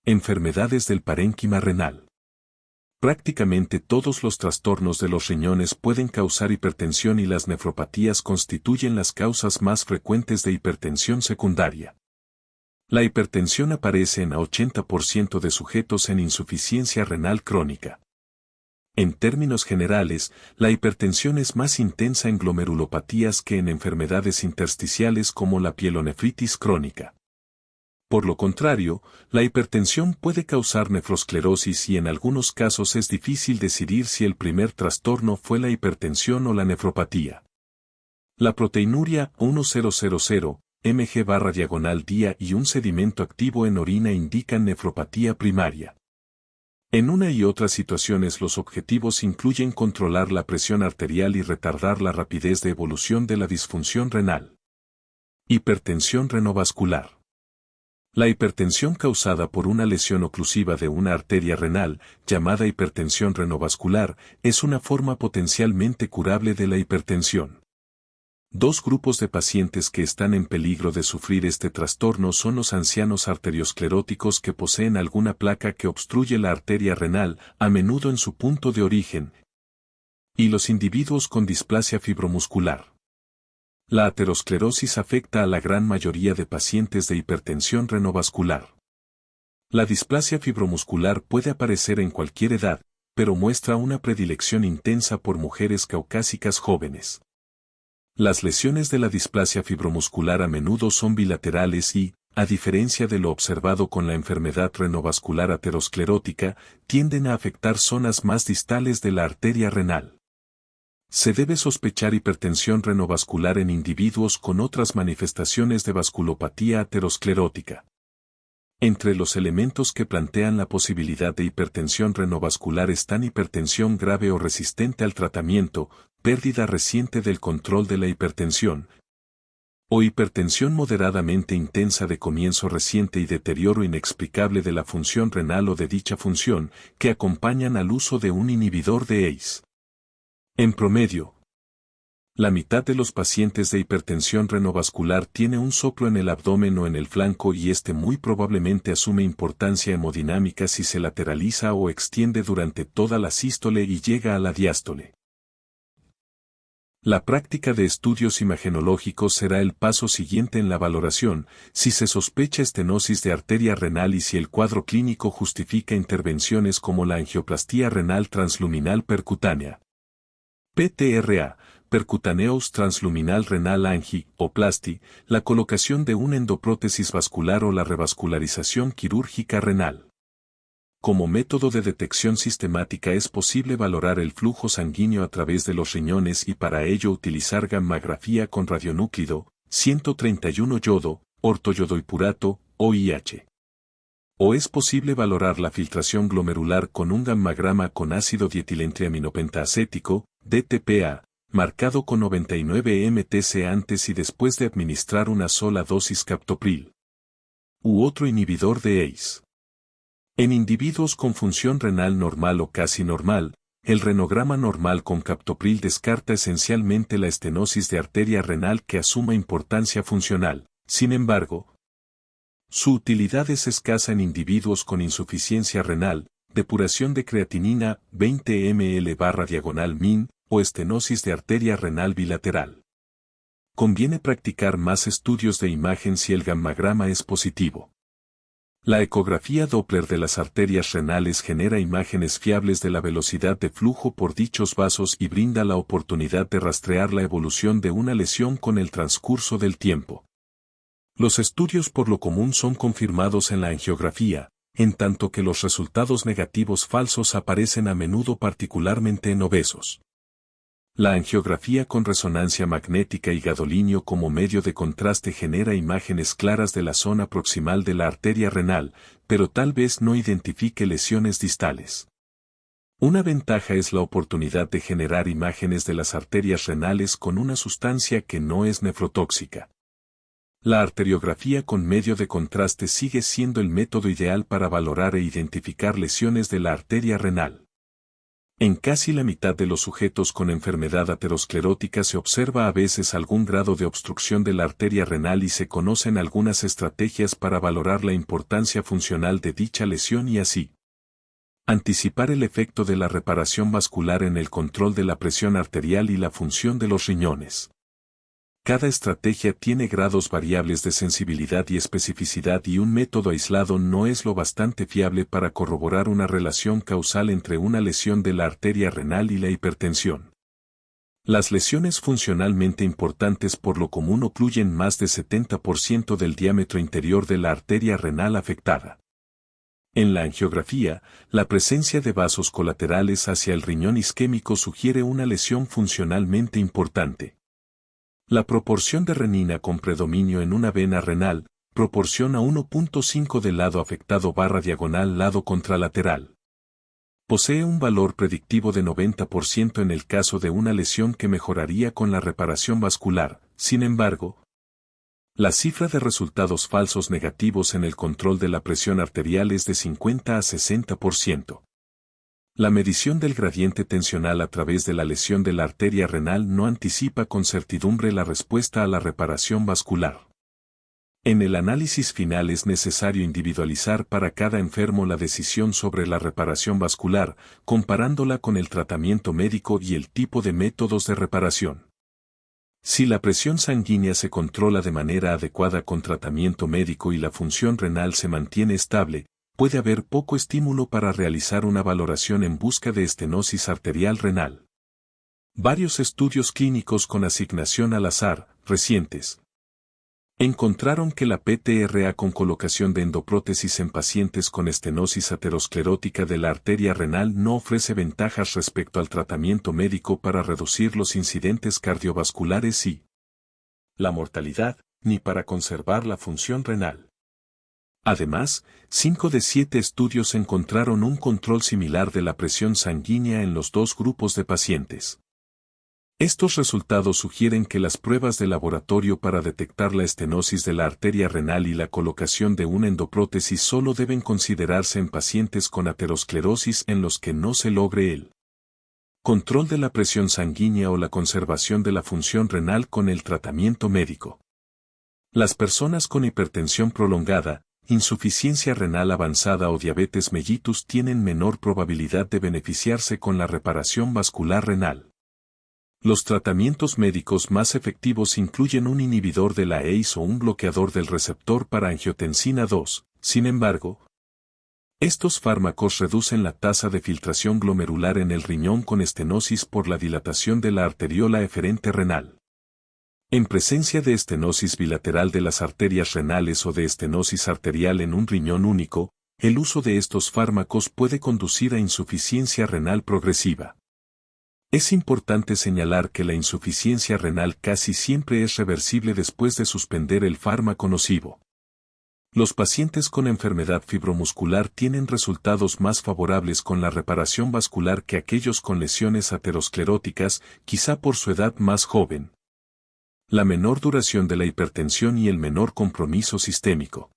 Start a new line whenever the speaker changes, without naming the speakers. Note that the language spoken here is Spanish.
Enfermedades del parénquima renal. Prácticamente todos los trastornos de los riñones pueden causar hipertensión y las nefropatías constituyen las causas más frecuentes de hipertensión secundaria. La hipertensión aparece en a 80% de sujetos en insuficiencia renal crónica. En términos generales, la hipertensión es más intensa en glomerulopatías que en enfermedades intersticiales como la pielonefritis crónica. Por lo contrario, la hipertensión puede causar nefrosclerosis y en algunos casos es difícil decidir si el primer trastorno fue la hipertensión o la nefropatía. La proteinuria 1000 mg/día y un sedimento activo en orina indican nefropatía primaria. En una y otras situaciones los objetivos incluyen controlar la presión arterial y retardar la rapidez de evolución de la disfunción renal. Hipertensión renovascular. La hipertensión causada por una lesión oclusiva de una arteria renal, llamada hipertensión renovascular, es una forma potencialmente curable de la hipertensión. Dos grupos de pacientes que están en peligro de sufrir este trastorno son los ancianos arterioscleróticos que poseen alguna placa que obstruye la arteria renal, a menudo en su punto de origen, y los individuos con displasia fibromuscular. La aterosclerosis afecta a la gran mayoría de pacientes de hipertensión renovascular. La displasia fibromuscular puede aparecer en cualquier edad, pero muestra una predilección intensa por mujeres caucásicas jóvenes. Las lesiones de la displasia fibromuscular a menudo son bilaterales y, a diferencia de lo observado con la enfermedad renovascular aterosclerótica, tienden a afectar zonas más distales de la arteria renal. Se debe sospechar hipertensión renovascular en individuos con otras manifestaciones de vasculopatía aterosclerótica. Entre los elementos que plantean la posibilidad de hipertensión renovascular están hipertensión grave o resistente al tratamiento, pérdida reciente del control de la hipertensión, o hipertensión moderadamente intensa de comienzo reciente y deterioro inexplicable de la función renal o de dicha función, que acompañan al uso de un inhibidor de ACE. En promedio, la mitad de los pacientes de hipertensión renovascular tiene un soplo en el abdomen o en el flanco y este muy probablemente asume importancia hemodinámica si se lateraliza o extiende durante toda la sístole y llega a la diástole. La práctica de estudios imagenológicos será el paso siguiente en la valoración, si se sospecha estenosis de arteria renal y si el cuadro clínico justifica intervenciones como la angioplastía renal transluminal percutánea. PTRA, percutaneous transluminal renal angioplasty, la colocación de una endoprótesis vascular o la revascularización quirúrgica renal. Como método de detección sistemática es posible valorar el flujo sanguíneo a través de los riñones y para ello utilizar gammagrafía con radionúclido, 131 yodo, ortoyodoipurato, OIH. O es posible valorar la filtración glomerular con un gammagrama con ácido dietilentriaminopentaacético, DTPA, marcado con 99 mTc antes y después de administrar una sola dosis captopril. U otro inhibidor de ACE. En individuos con función renal normal o casi normal, el renograma normal con captopril descarta esencialmente la estenosis de arteria renal que asuma importancia funcional. Sin embargo, su utilidad es escasa en individuos con insuficiencia renal, depuración de creatinina 20 ml/min o estenosis de arteria renal bilateral. Conviene practicar más estudios de imagen si el gammagrama es positivo. La ecografía Doppler de las arterias renales genera imágenes fiables de la velocidad de flujo por dichos vasos y brinda la oportunidad de rastrear la evolución de una lesión con el transcurso del tiempo. Los estudios por lo común son confirmados en la angiografía, en tanto que los resultados negativos falsos aparecen a menudo particularmente en obesos. La angiografía con resonancia magnética y gadolinio como medio de contraste genera imágenes claras de la zona proximal de la arteria renal, pero tal vez no identifique lesiones distales. Una ventaja es la oportunidad de generar imágenes de las arterias renales con una sustancia que no es nefrotóxica. La arteriografía con medio de contraste sigue siendo el método ideal para valorar e identificar lesiones de la arteria renal. En casi la mitad de los sujetos con enfermedad aterosclerótica se observa a veces algún grado de obstrucción de la arteria renal y se conocen algunas estrategias para valorar la importancia funcional de dicha lesión y así anticipar el efecto de la reparación vascular en el control de la presión arterial y la función de los riñones. Cada estrategia tiene grados variables de sensibilidad y especificidad y un método aislado no es lo bastante fiable para corroborar una relación causal entre una lesión de la arteria renal y la hipertensión. Las lesiones funcionalmente importantes por lo común ocluyen más de 70% del diámetro interior de la arteria renal afectada. En la angiografía, la presencia de vasos colaterales hacia el riñón isquémico sugiere una lesión funcionalmente importante. La proporción de renina con predominio en una vena renal, proporciona 1.5 del lado afectado / lado contralateral. Posee un valor predictivo de 90% en el caso de una lesión que mejoraría con la reparación vascular, sin embargo, la cifra de resultados falsos negativos en el control de la presión arterial es de 50 a 60%. La medición del gradiente tensional a través de la lesión de la arteria renal no anticipa con certidumbre la respuesta a la reparación vascular. En el análisis final es necesario individualizar para cada enfermo la decisión sobre la reparación vascular, comparándola con el tratamiento médico y el tipo de métodos de reparación. Si la presión sanguínea se controla de manera adecuada con tratamiento médico y la función renal se mantiene estable, puede haber poco estímulo para realizar una valoración en busca de estenosis arterial renal. Varios estudios clínicos con asignación al azar, recientes, encontraron que la PTRA con colocación de endoprótesis en pacientes con estenosis aterosclerótica de la arteria renal no ofrece ventajas respecto al tratamiento médico para reducir los incidentes cardiovasculares y la mortalidad, ni para conservar la función renal. Además, 5 de 7 estudios encontraron un control similar de la presión sanguínea en los dos grupos de pacientes. Estos resultados sugieren que las pruebas de laboratorio para detectar la estenosis de la arteria renal y la colocación de una endoprótesis solo deben considerarse en pacientes con aterosclerosis en los que no se logre el control de la presión sanguínea o la conservación de la función renal con el tratamiento médico. Las personas con hipertensión prolongada, insuficiencia renal avanzada o diabetes mellitus tienen menor probabilidad de beneficiarse con la reparación vascular renal. Los tratamientos médicos más efectivos incluyen un inhibidor de la ACE o un bloqueador del receptor para angiotensina 2, sin embargo, estos fármacos reducen la tasa de filtración glomerular en el riñón con estenosis por la dilatación de la arteriola eferente renal. En presencia de estenosis bilateral de las arterias renales o de estenosis arterial en un riñón único, el uso de estos fármacos puede conducir a insuficiencia renal progresiva. Es importante señalar que la insuficiencia renal casi siempre es reversible después de suspender el fármaco nocivo. Los pacientes con enfermedad fibromuscular tienen resultados más favorables con la reparación vascular que aquellos con lesiones ateroscleróticas, quizá por su edad más joven, la menor duración de la hipertensión y el menor compromiso sistémico.